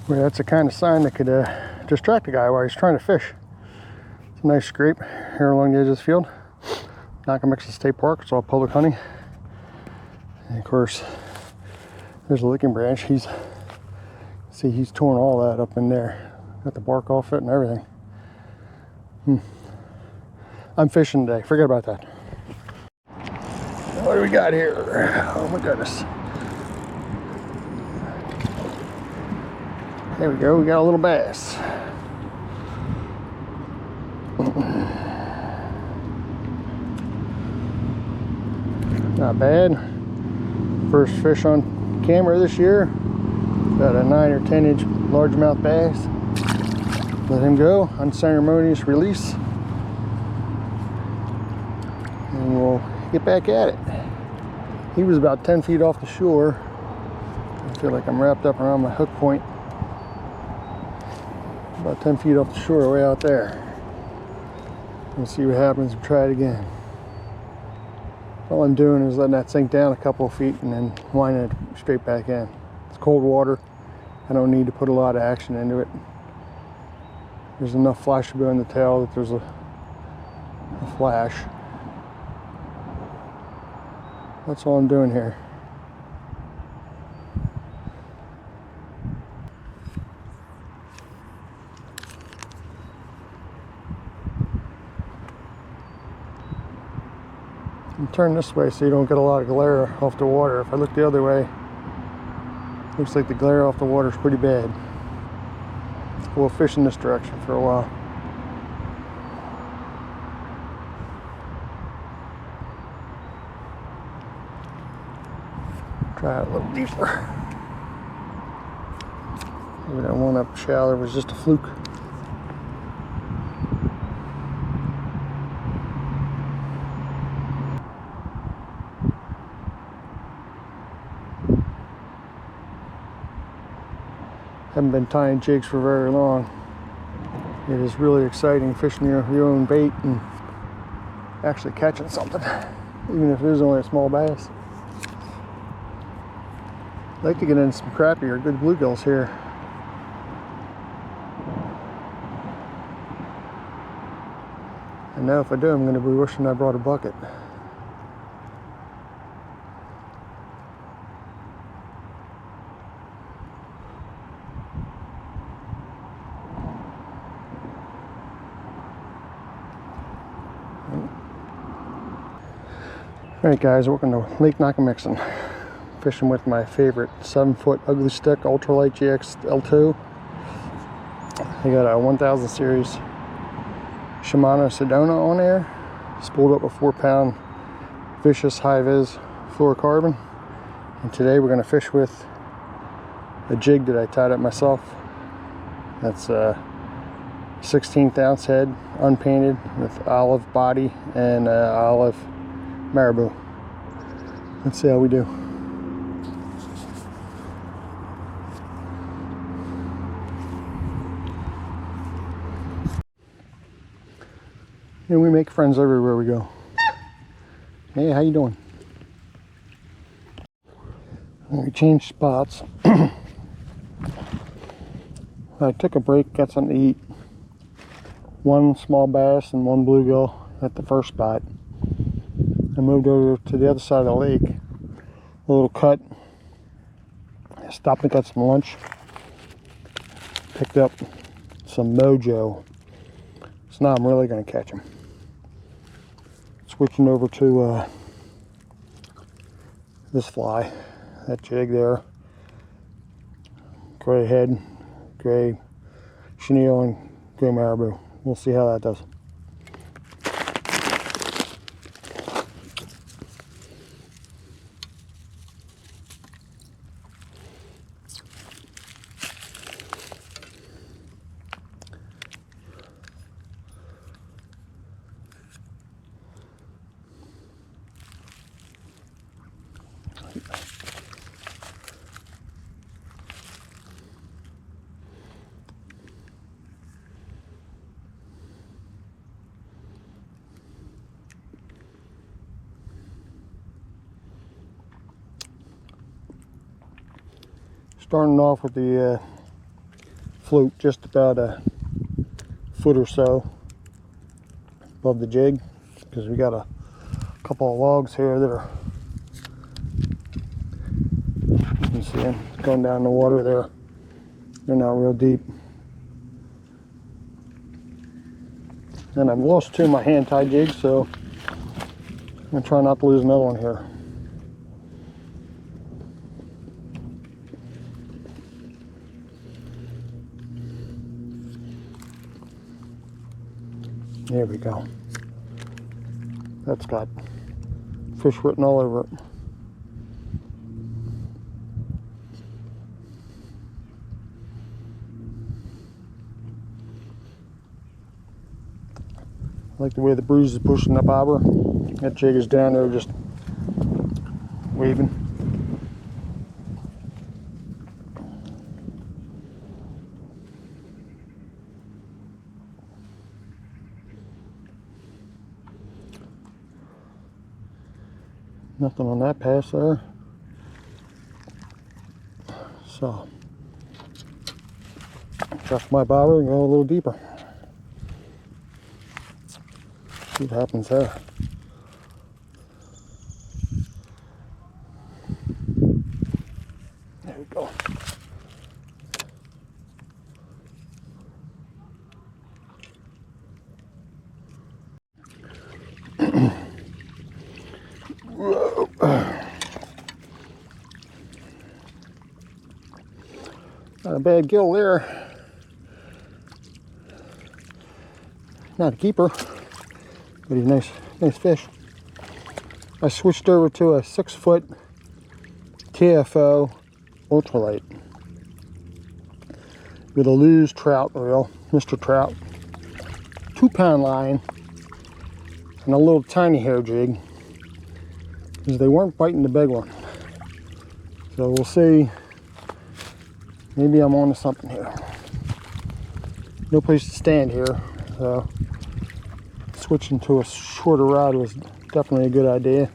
Well, that's the kind of sign that could distract a guy while he's trying to fish. It's a nice scrape here along the edge of this field. Nockamixon State Park, it's all public hunting. And of course, there's a licking branch. He's torn all that up in there. Got the bark off it and everything. I'm fishing today, forget about that. What do we got here? Oh my goodness. There we go, we got a little bass. Not bad. First fish on camera this year. Got a 9 or 10 inch largemouth bass. Let him go, unceremonious release. And we'll get back at it. He was about 10 feet off the shore. I feel like I'm wrapped up around my hook point. About 10 feet off the shore, way out there. We'll see what happens and try it again. All I'm doing is letting that sink down a couple of feet and then winding it straight back in. It's cold water. I don't need to put a lot of action into it. There's enough flashable in the tail that there's a flash. That's all I'm doing here. And turn this way so you don't get a lot of glare off the water. If I look the other way, looks like the glare off the water is pretty bad. We'll fish in this direction for a while. Try it a little deeper. Maybe that one up shallow was just a fluke. Haven't been tying jigs for very long. It is really exciting fishing your own bait and actually catching something, even if it is only a small bass. I'd like to get in some crappie or good bluegills here. And now if I do, I'm going to be wishing I brought a bucket. Alright guys, welcome to Lake Nockamixon. Fishing with my favorite 7-foot ugly stick ultralight GX L2. I got a 1000 series Shimano Sedona on there. Spooled up a 4-pound vicious high-vis fluorocarbon. And today we're going to fish with a jig that I tied up myself. That's a 16th ounce head, unpainted, with olive body and olive maribou. Let's see how we do. And we make friends everywhere we go. Hey, how you doing? We changed spots. I took a break, got something to eat. One small bass and one bluegill at the first spot. I moved over to the other side of the lake, a little cut. I stopped and got some lunch. Picked up some mojo. So now I'm really going to catch them. Switching over to this fly, that jig there. Gray head, gray chenille, and gray maribou. We'll see how that does. Starting off with the float just about a foot or so above the jig, because we got a couple of logs here that are, you can see them going down the water there. They're not real deep. And I've lost two of my hand tied jigs, so I'm gonna try not to lose another one here. There we go. That's got fish written all over it. I like the way the bruise is pushing the bobber. That jig is down there just waving. Nothing on that pass there. So, adjust my bobber and go a little deeper. See what happens there. There we go. Not a bad gill there. Not a keeper, but he's nice fish. I switched over to a 6-foot TFO ultralight with a loose trout reel, Mr. Trout, 2-pound line, and a little tiny hair jig, because they weren't biting the big one. So we'll see. Maybe I'm on to something here. No place to stand here, so switching to a shorter rod was definitely a good idea.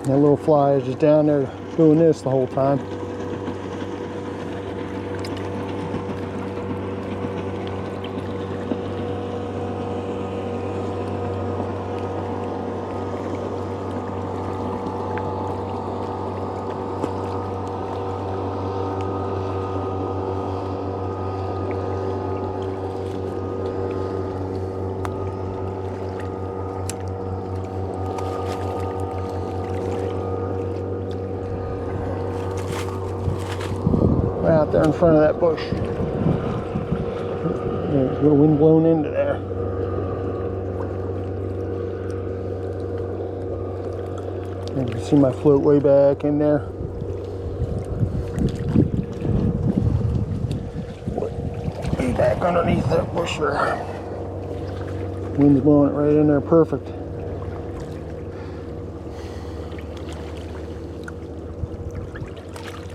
That little fly is just down there doing this the whole time. Out there in front of that bush. There's a little wind blowing into there. And you can see my float way back in there. Way back underneath that bush there. Wind's blowing it right in there, perfect.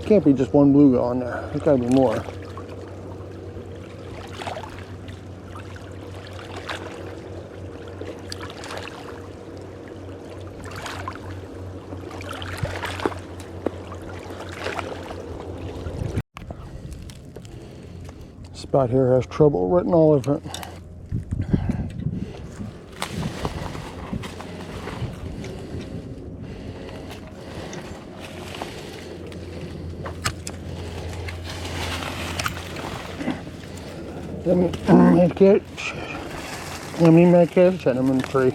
Can't be just one bluegill on there. There's gotta be more. This spot here has trouble written all over it. Let me catch and I'm in the tree.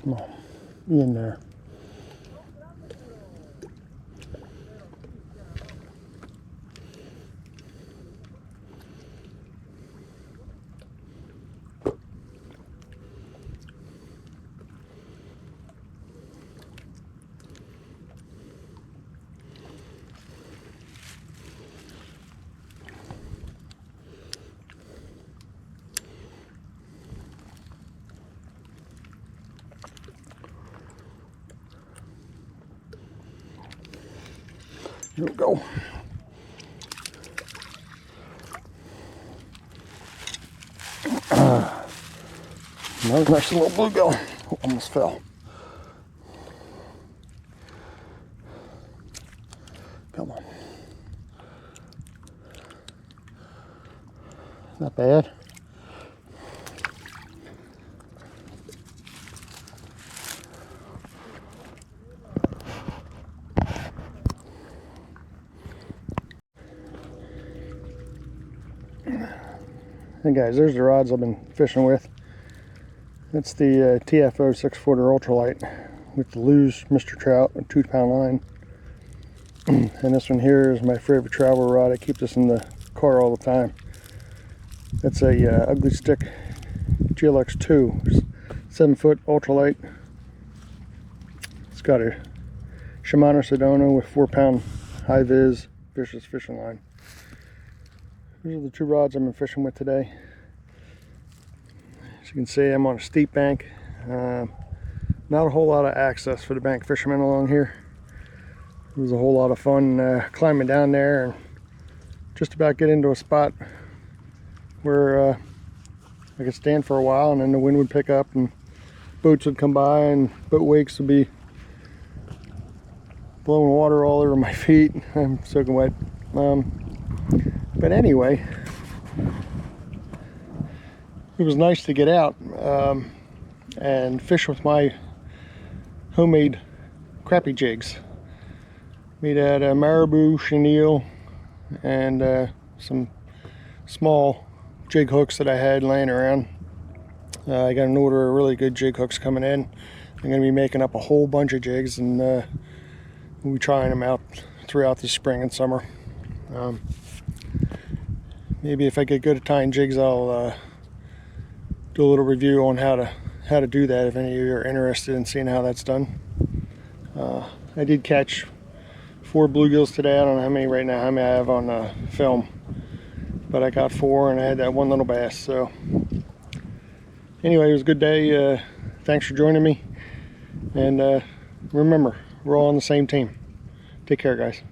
Come on, be in there. Here we go. Another nice little bluegill. Oh, almost fell. Come on. Not bad. Hey guys, there's the rods I've been fishing with. That's the TFO 6-footer ultralight with the Lew's Mr. Trout, a 2-pound line. And this one here is my favorite travel rod. I keep this in the car all the time. That's a ugly stick GLX2, 7-foot ultralight. It's got a Shimano Sedona with 4-pound high vis vicious fishing line. These are the 2 rods I've been fishing with today. As you can see, I'm on a steep bank. Not a whole lot of access for the bank fishermen along here. It was a whole lot of fun climbing down there and just about get into a spot where I could stand for a while, and then the wind would pick up and boats would come by and boat wakes would be blowing water all over my feet. I'm soaking wet. But anyway, it was nice to get out and fish with my homemade crappie jigs. Made out of maribou, chenille, and some small jig hooks that I had laying around. I got an order of really good jig hooks coming in. I'm going to be making up a whole bunch of jigs, and we'll be trying them out throughout the spring and summer. Maybe if I get good at tying jigs, I'll do a little review on how to do that if any of you are interested in seeing how that's done. I did catch 4 bluegills today. I don't know how many right now, how many I have on film, but I got 4 and I had that one little bass. So anyway, it was a good day. Thanks for joining me, and remember, we're all on the same team. Take care, guys.